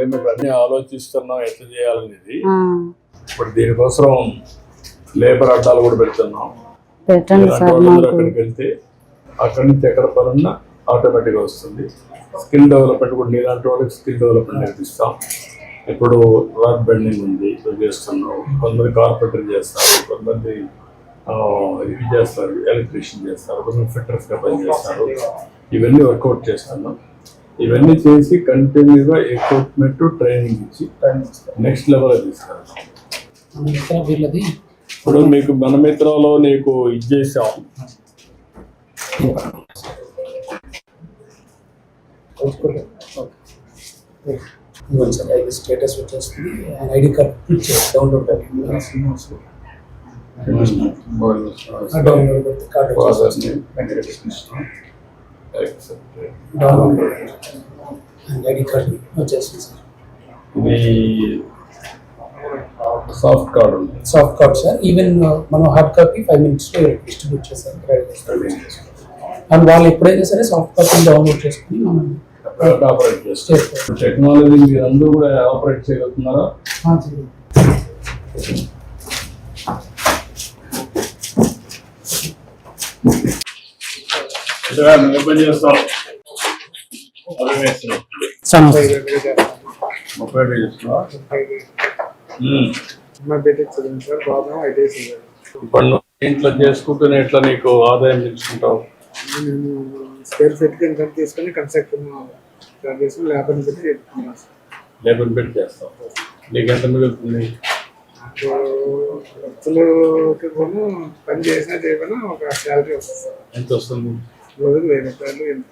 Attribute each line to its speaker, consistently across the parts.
Speaker 1: మేము అన్ని ఆలోచిస్తున్నాం ఎట్లా చేయాలనేది. ఇప్పుడు దీనికోసం లేబర్ అడ్డాలు కూడా పెడుతున్నాం. అక్కడికి వెళ్తే అక్కడి నుంచి ఎక్కడ పనున్నా ఆటోమేటిక్గా వస్తుంది. స్కిల్ డెవలప్మెంట్ కూడా నీలాంటి వాళ్ళకి స్కిల్ డెవలప్మెంట్ నేర్పిస్తాం. ఇప్పుడు రాడ్ బెండింగ్ ఉంది, ఇప్పుడు చేస్తున్నాం. కొంతమంది కార్పెంటర్ చేస్తారు, కొంతమంది ఇది చేస్తారు, ఎలక్ట్రీషియన్ చేస్తారు, కొంతమంది ఫిట్టర్స్గా పని చేస్తారు. ఇవన్నీ వర్కౌట్ చేస్తున్నాం. ఇవన్నీ చేసి కంటిన్యూగా ఎక్విప్మెంట్ ట్రైనింగ్ ఇచ్చి నెక్స్ట్ లెవెల్ తీసుకెళ్తాం. ఇప్పుడు మీకు మన మిత్రంలో నీకు ఇది చేసాం.
Speaker 2: స్టేటస్ వచ్చేస్తుంది. ID card download ID card వచ్చేస్తుంది సార్.
Speaker 1: సాఫ్ట్ కార్డ్ ఉంది.
Speaker 2: Soft card sir. ఈవెన్ మనం హార్డ్ కాపీ 5 minutes డిస్ట్రిబ్యూట్ చేస్తాం. అండ్ వాళ్ళు ఎప్పుడైనా సరే సాఫ్ట్ కాపీని డౌన్లోడ్ చేసుకుని మనం
Speaker 1: ఆపరేట్ చేస్తారు. టెక్నాలజీ మీరు అందరూ కూడా ఆపరేట్ చేయగలుగుతున్నారా? పని చేస్తాం. 30 చేస్తున్నా. ఇప్పుడు ఇంట్లో చేసుకుంటూనే ఎట్లా నీకు ఆదాయం పెంచుకుంటావు?
Speaker 3: స్క్వేర్ ఫీట్ ఎంత తీసుకొని కన్స్ట్రక్షన్
Speaker 1: లేబర్ పెట్టి చేస్తావు. నీకు ఎంత మిగులుతుంది?
Speaker 3: పని చేసినా చేయకుండా ఒక శాలరీ వస్తుంది.
Speaker 1: ఎంత వస్తుంది?
Speaker 3: రోజులు 1000 రూపాయలు. ఎంత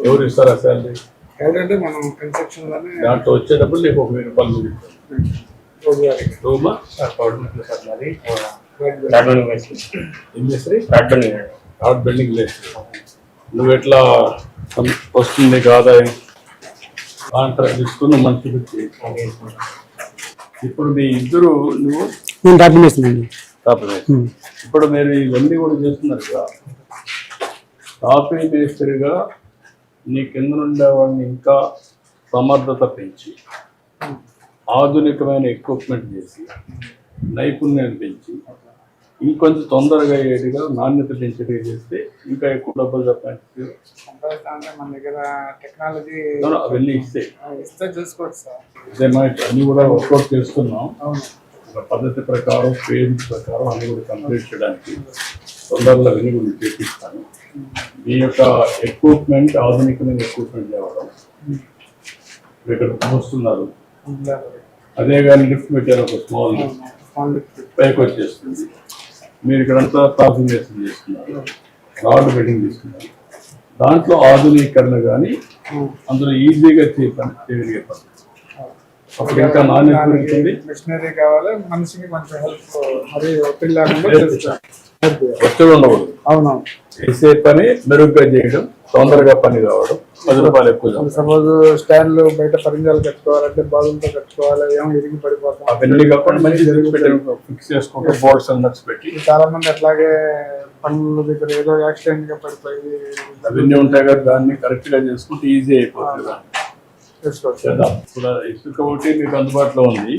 Speaker 1: ఎవరు ఇస్తారా శాలరీ?
Speaker 3: ఎవరంటే మనం కన్స్ట్రక్షన్ లోనే
Speaker 1: దాంట్లో వచ్చేటప్పుడు నీకు 1000 రూపాయలు మిగులుతుంది. రూమా రాడ్ బెండింగ్ లేదు. నువ్వు ఎట్లా వస్తుంది నీకు ఆదాయం? కాంట్రాక్ట్ తీసుకుని మంచి పెట్టి. ఇప్పుడు మీ ఇద్దరు నువ్వు ఇప్పుడు మీరు ఇవన్నీ కూడా చేస్తున్నారు కదా. కాపీ మేస్త్రిగా నీ కింద ఉండేవాడిని ఇంకా సమర్థత పెంచి ఆధునికమైన ఎక్విప్మెంట్ చేసి నైపుణ్యం పెంచి ఇంకొంచెం తొందరగా అయ్యేట్టుగా నాణ్యత పెంచేట్టుగా చేస్తే ఇంకా ఎక్కువ డబ్బులు సంపాదించు.
Speaker 3: మన దగ్గర టెక్నాలజీ
Speaker 1: అవన్నీ ఇస్తే
Speaker 3: చూసుకోవచ్చు సార్.
Speaker 1: అన్నీ కూడా వర్కౌట్ చేస్తున్నాం. ఒక పద్ధతి ప్రకారం పేరెంట్స్ ప్రకారం అన్ని కూడా కంప్లీట్ చేయడానికి తొందరలో అవన్నీ కూడా చేపిస్తాను. మీ యొక్క ఎక్విప్మెంట్ ఆధునికమైన ఎక్విప్మెంట్ తేవడం ఇక్కడ వస్తున్నారు. అదే కానీ లిఫ్ట్ పెట్టారు, ఒక స్మాల్ పైకి వచ్చేస్తుంది. మీరు ఇక్కడంతా ట్రాన్స్ఫర్మేషన్ చేస్తున్నారు, రాడ్ బెడ్డింగ్ తీసుకున్నారు. దాంట్లో ఆధునీకరణ కానీ అందులో ఈజీగా చేయగలిగే పద్ధతి. అప్పుడు ఇంకా నాణ్యత పెరుగుతుంది.
Speaker 3: మిషనరీ కావాలి, మనిషికి మంచి హెల్ప్, మరి ఒత్తిడి లేకుండా
Speaker 1: ఒత్తిడి ఉండకూడదు.
Speaker 3: అవునవును.
Speaker 1: చేసే పని మెరుగ్గా చేయడం, తొందరగా పని కావడం, 10 రూపాయలు ఎక్కువ.
Speaker 3: సపోజ్ స్టాండ్లు బయట పరిజాలు కట్టుకోవాలంటే బాగుంతో కట్టుకోవాలి, ఏమో ఇరిగి పడిపోతాం.
Speaker 1: అవన్నీ కాకుండా మంచి ఫిక్స్ చేసుకుంటూ బోర్డ్స్ నట్స్ పెట్టి.
Speaker 3: చాలా మంది అట్లాగే పనుల దగ్గర ఏదో యాక్సిడెంట్ గా పడిపోయి
Speaker 1: అవన్నీ ఉంటాయి కదా, దాన్ని కరెక్ట్ గా చేసుకుంటే ఈజీ అయిపోతుంది. ఇప్పుడు ఇసుక ఒకటి మీకు అందుబాటులో ఉంది.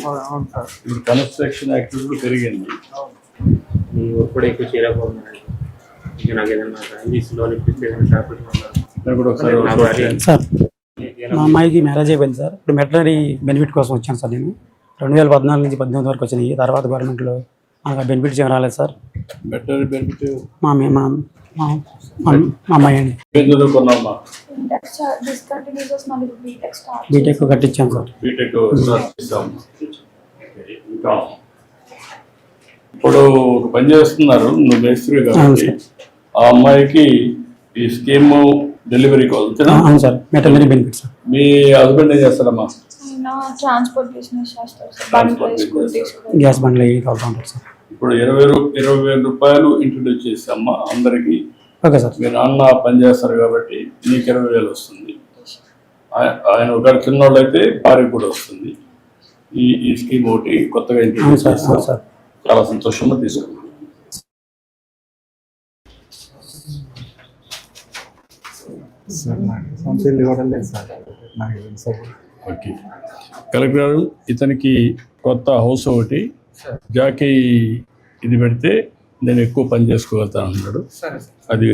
Speaker 1: ఇప్పుడు కన్స్ట్రక్షన్ యాక్టివిటీ పెరిగింది.
Speaker 4: ఇప్పుడు ఎక్కువ చేయలేకపోతున్నాను.
Speaker 5: సార్ మా అమ్మాయికి మ్యారేజ్ అయిపోయింది సార్. ఇప్పుడు మెటనరీ బెనిఫిట్ కోసం వచ్చాను సార్. నేను 2014 నుంచి 2018 వరకు వచ్చినాయి. తర్వాత గవర్నమెంట్లో నాకు బెనిఫిట్స్ ఏం రాలేదు సార్.
Speaker 1: మెటనరీ బెనిఫిట్
Speaker 5: మా అమ్మాయి అండి. బీటెక్ కట్టించాను సార్.
Speaker 1: ఇప్పుడు ఒక పని చేస్తున్నారు, నువ్వు మేస్త్రి కాబట్టి ఆ అమ్మాయికి ఈ స్కీమ్ డెలివరీ కావాలి.
Speaker 5: అవును సార్, మెటనరీ బెనిఫిట్ సార్.
Speaker 1: మీ హస్బెండ్ ఏం చేస్తారమ్మా?
Speaker 5: గ్యాస్ బండ్లు అవుతూ ఉంటారు సార్.
Speaker 1: ఇప్పుడు 20,000 రూపాయలు ఇంట్రడ్యూస్ చేసామ్మా అందరికి.
Speaker 5: Okay sir.
Speaker 1: మీ నాన్న పని చేస్తారు కాబట్టి నీకు 20,000 వస్తుంది. ఆయన ఒక చిన్నోళ్ళు అయితే భార్యకు కూడా వస్తుంది. ఈ స్కీమ్ ఒకటి కొత్తగా ఇంట్రడ్యూస్ చేస్తారు సార్. చాలా సంతోషంగా తీసుకున్నాం.
Speaker 3: సార్ నాకు సొంత ఇల్లు కూడా లేదు సార్. నాకు
Speaker 1: ఓకే. కలెక్టర్ గారు, ఇతనికి కొత్త హౌస్ ఒకటి జాకీ ఇది పెడితే నేను ఎక్కువ పని చేసుకోగలుగుతాను అన్నాడు.
Speaker 3: సరే సార్,
Speaker 1: అది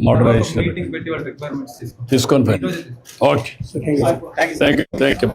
Speaker 1: మోడరైజేషన్
Speaker 3: మీటింగ్ పెట్టి వాళ్ళ రిక్వైర్మెంట్స్
Speaker 1: తీసుకొని ఫైన్. Okay, thank you.